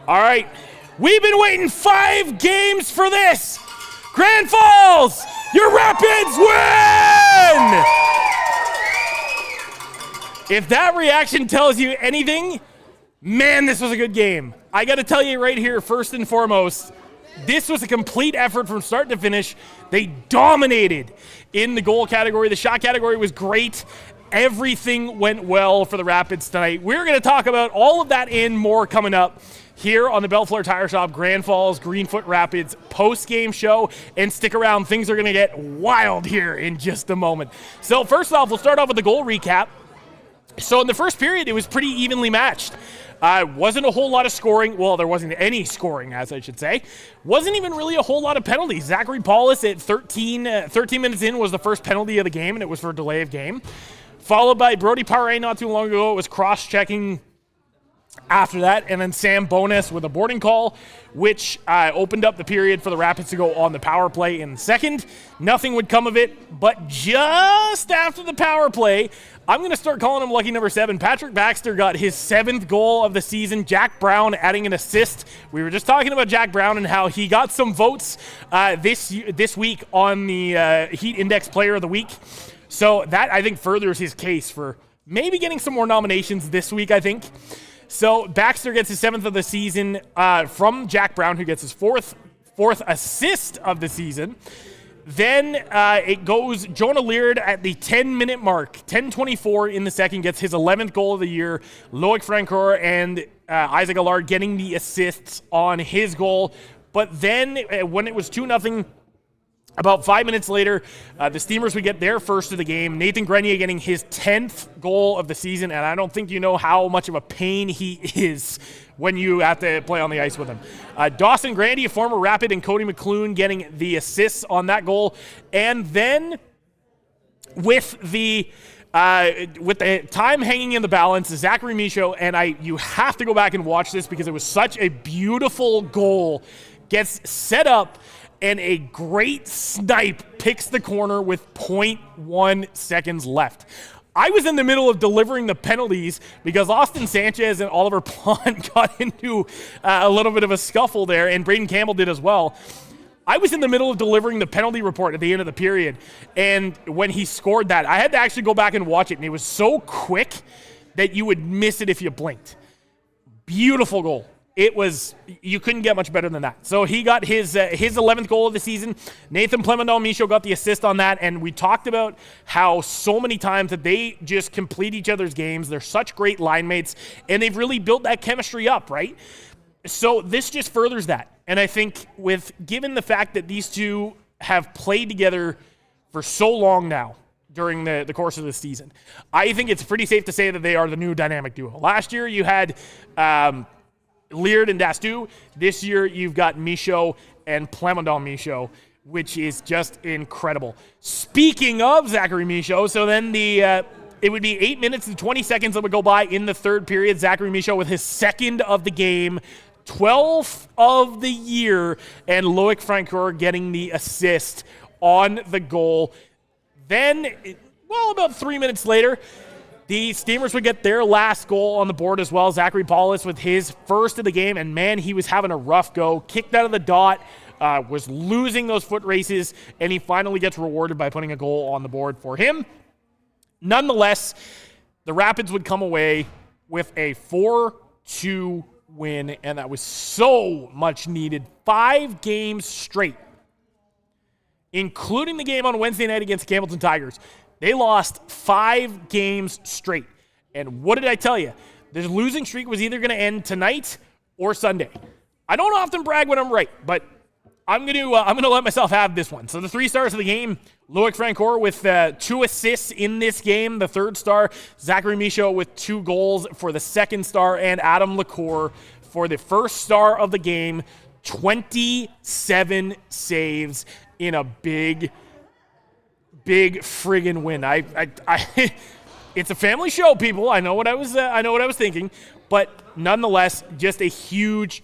All right, we've been waiting 5 games for this. Grand Falls, your Rapids win! If that reaction tells you anything, man, this was a good game. I got to tell you right here, first and foremost, this was a complete effort from start to finish. They dominated in the goal category. The shot category was great. Everything went well for the Rapids tonight. We're going to talk about all of that and more coming up here on the Bellefleur Tire Shop Grand Falls Greenfoot Rapids post-game show. And stick around, things are going to get wild here in just a moment. So first off, we'll start off with the goal recap. So in the first period, it was pretty evenly matched. Wasn't a whole lot of scoring. Well, there wasn't any scoring, as I should say. Wasn't even really a whole lot of penalties. Zachary Paulus at 13 minutes in was the first penalty of the game, and it was for delay of game. Followed by Brody Paré not too long ago. It was cross-checking after that. And then Sam Bonas with a boarding call, which opened up the period for the Rapids to go on the power play in the second. Nothing would come of it, but just after the power play, I'm going to start calling him lucky number 7. Patrick Baxter got his 7th goal of the season. Jack Brown adding an assist. We were just talking about Jack Brown and how he got some votes this week on the Heat Index Player of the Week. So that, I think, furthers his case for maybe getting some more nominations this week, I think. So Baxter gets his 7th of the season from Jack Brown, who gets his fourth assist of the season. Then it goes Jonah Leard at the 10-minute mark. 10:24 in the second gets his 11th goal of the year. Loic Francoeur and Isaac Allard getting the assists on his goal. But then when it was 2-0, about 5 minutes later, the Steamers would get their first of the game. Nathan Grenier getting his 10th goal of the season, and I don't think you know how much of a pain he is when you have to play on the ice with him. Dawson Grandy, a former Rapid, and Cody McClune getting the assists on that goal. And then with the time hanging in the balance, Zachary Michaud, and you have to go back and watch this because it was such a beautiful goal, gets set up, and a great snipe picks the corner with 0.1 seconds left. I was in the middle of delivering the penalties because Austin Sanchez and Oliver Pond got into a little bit of a scuffle there, and Braden Campbell did as well. I was in the middle of delivering the penalty report at the end of the period, and when he scored that, I had to actually go back and watch it, and it was so quick that you would miss it if you blinked. Beautiful goal. You couldn't get much better than that. So he got his 11th goal of the season. Nathan Plemondon-Michaud got the assist on that, and we talked about how so many times that they just complete each other's games. They're such great line mates, and they've really built that chemistry up, right? So this just furthers that. And I think given the fact that these two have played together for so long now during the course of the season, I think it's pretty safe to say that they are the new dynamic duo. Last year you had Leard and Dastu. This year, you've got Michaud and Plemondon-Michaud, which is just incredible. Speaking of Zachary Michaud, so then it would be 8 minutes and 20 seconds that would go by in the third period. Zachary Michaud with his 2nd of the game, 12th of the year, and Loic Francoeur getting the assist on the goal. Then, about 3 minutes later, the Steamers would get their last goal on the board as well. Zachary Paulus with his first of the game, and man, he was having a rough go. Kicked out of the dot, was losing those foot races, and he finally gets rewarded by putting a goal on the board for him. Nonetheless, the Rapids would come away with a 4-2 win, and that was so much needed. 5 games straight, including the game on Wednesday night against the Campbellton Tigers. They lost 5 games straight. And what did I tell you? The losing streak was either going to end tonight or Sunday. I don't often brag when I'm right, but I'm going to let myself have this one. So the 3 stars of the game, Loic Francoeur with 2 assists in this game. The 3rd star, Zachary Michaud with 2 goals for the 2nd star, and Adam LaCour for the 1st star of the game. 27 saves in a big friggin' win. It's a family show, people. I know what I was thinking, but nonetheless, just a huge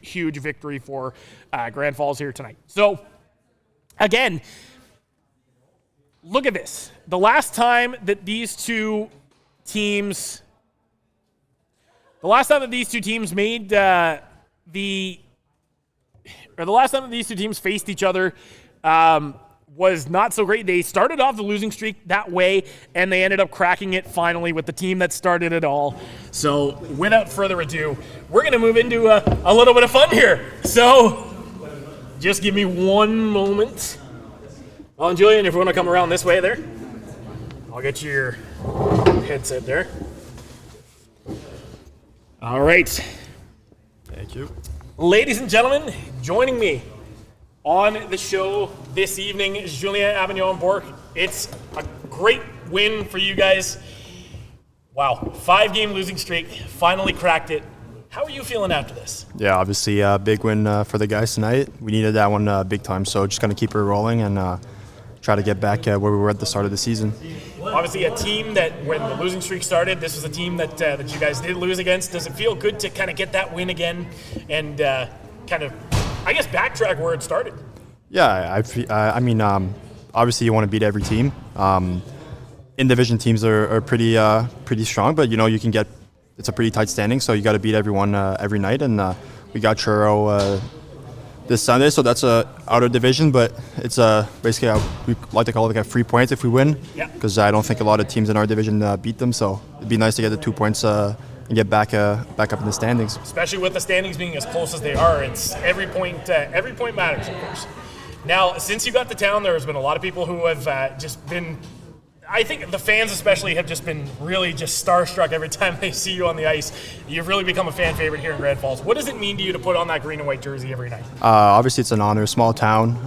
victory for Grand Falls here tonight. So, again, look at this. The last time that these two teams made the last time that these two teams faced each other was not so great. They started off the losing streak that way, and they ended up cracking it finally with the team that started it all. So without further ado, we're going to move into a little bit of fun here. So just give me one moment. Well, and Julian, if you want to come around this way there, I'll get you your headset there. All right. Thank you. Ladies and gentlemen, joining me on the show this evening is Julien Avignon-Bourque. It's a great win for you guys. Wow, 5-game losing streak, finally cracked it. How are you feeling after this? Yeah, obviously a big win for the guys tonight. We needed that one big time, so just going to keep her rolling and try to get back where we were at the start of the season. Obviously a team that when the losing streak started, this was a team that you guys did lose against. Does it feel good to kind of get that win again and kind of, I guess, backtrack where it started? Yeah, I mean, obviously you want to beat every team. In-division teams are pretty strong, but you can get, it's a pretty tight standing, so you got to beat everyone every night. And we got Churro this Sunday, so that's a outer division, but it's basically we like to call it like a 3 points if we win, because I don't think a lot of teams in our division beat them. So it'd be nice to get the 2 points and get back up in the standings. Especially with the standings being as close as they are, it's every point matters, of course. Now, since you got to town, there has been a lot of people who have just been, I think the fans especially have just been really just starstruck every time they see you on the ice. You've really become a fan favorite here in Grand Falls. What does it mean to you to put on that green and white jersey every night? Obviously, it's an honor. Small town.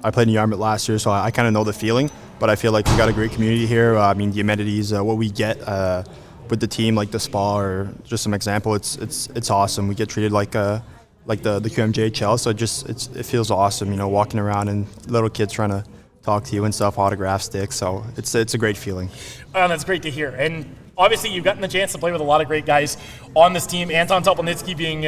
I played in Yarmouth last year, so I kind of know the feeling. But I feel like we got a great community here. I mean, the amenities, what we get with the team, like the spa, or just some example, it's awesome. We get treated like the QMJHL, so it feels awesome. Walking around and little kids trying to talk to you and stuff, autograph sticks. So it's a great feeling. That's great to hear. And obviously you've gotten the chance to play with a lot of great guys on this team. Anton Topolnitsky being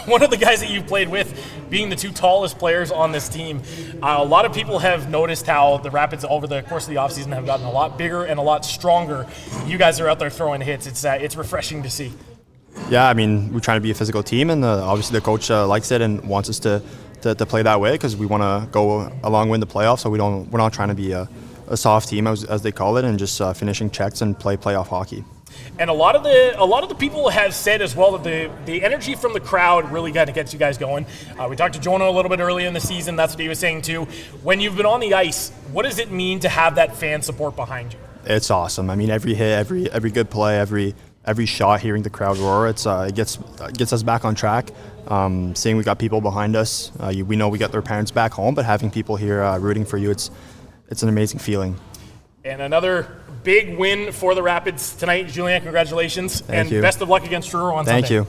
one of the guys that you've played with, being the two tallest players on this team. A lot of people have noticed how the Rapids over the course of the offseason have gotten a lot bigger and a lot stronger. You guys are out there throwing hits. It's refreshing to see. Yeah, I mean, we're trying to be a physical team, and obviously the coach likes it and wants us to play that way, because we want to go a long way in the playoffs. So we're not trying to be a soft team, as they call it, and just finishing checks and play playoff hockey. And a lot of the people have said as well that the energy from the crowd really kind of gets you guys going. We talked to Jonah a little bit earlier in the season. That's what he was saying too. When you've been on the ice, what does it mean to have that fan support behind you? It's awesome. I mean, every hit, every good play, every shot, hearing the crowd roar, it gets us back on track. Seeing we got people behind us, we know we got their parents back home, but having people here rooting for you, it's an amazing feeling. And another big win for the Rapids tonight. Julien, congratulations. Thank you. Best of luck against Truro on Sunday. Thank you.